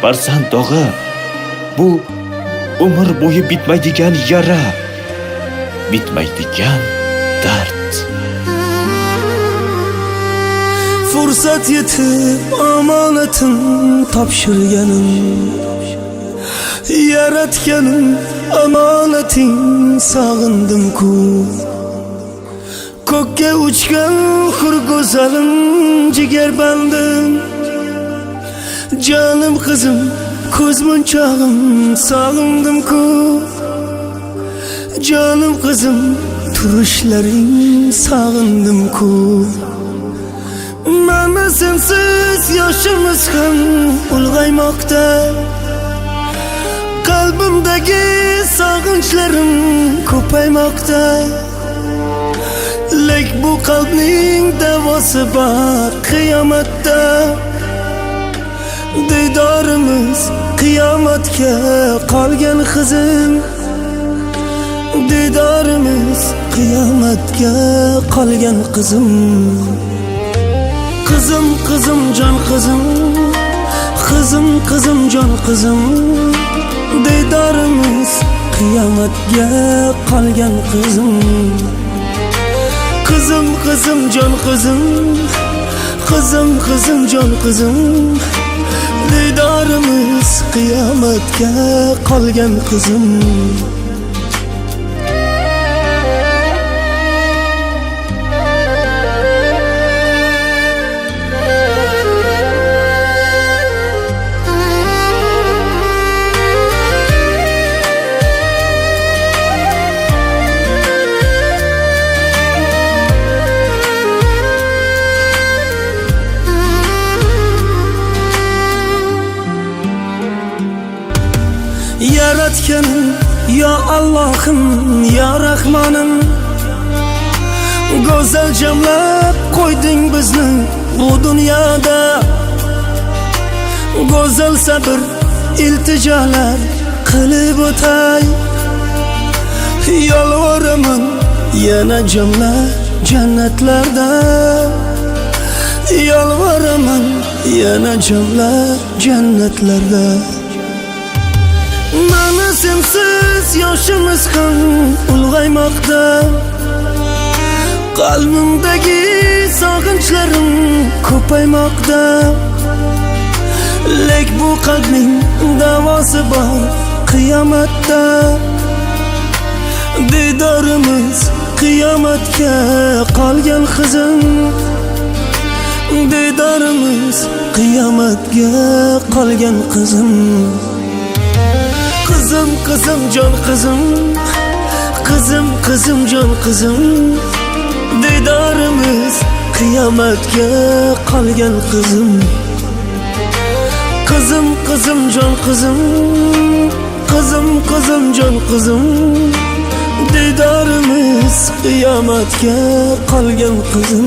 farzand dog'i. Bu umr bo'yi bitmaydigan yara, bitmaydigan dard. Fursat yetib omonatin topshirganim, yaratganim omonating sog'indim-ku. Ko'kka uchgan hur go'zalim jigarbandim, jonim qizim ko'z munchog'im sog'indim-ku. Jonim qizim turishlaring sog'indim-ku. Mana sensiz yoshimiz ham ulg'aymoqda, qalbimdagi sog'inchlarim ko'paymoqda. Lek bu qalbning davosi bor qiyomatda. Diydorimiz qiyomatga qolgan qizim, diydorimiz qiyomatga qolgan qizim. Qizim, qizim, jon qizim, qizim, qizim, jon qizim, diydorimiz qiyomatga qolgan qizim. Qizim, qizim, jon qizim, qizim, qizim, jon qizim, diydorimiz qiyomatga qolgan qizim. Yaratganim ya Allohim, ya Rahmonim, go'zal jamlab qo'yding bizni bu dunyoda. Go'zal sabr iltijolar qilib o'tay, yolvoraman yana jamla jannatlarda. Yolvoraman yana jamla jannatlarda. Mana sensiz yoshimiz ham ulg'aymoqda, qalbimdagi sog'inchlarim ko'paymoqda. Lek bu qalbning davosi bor qiyomatda. Diydorimiz qiyomatga qolgan qizim, diydorimiz qiyomatga qolgan qizim. Qizim, qizim, jon qizim, qizim, qizim, jon qizim, diydorimiz qiyomatga qolgan qizim. Qizim, qizim, jon qizim, qizim, qizim, jon qizim, diydorimiz qiyomatga qolgan qizim.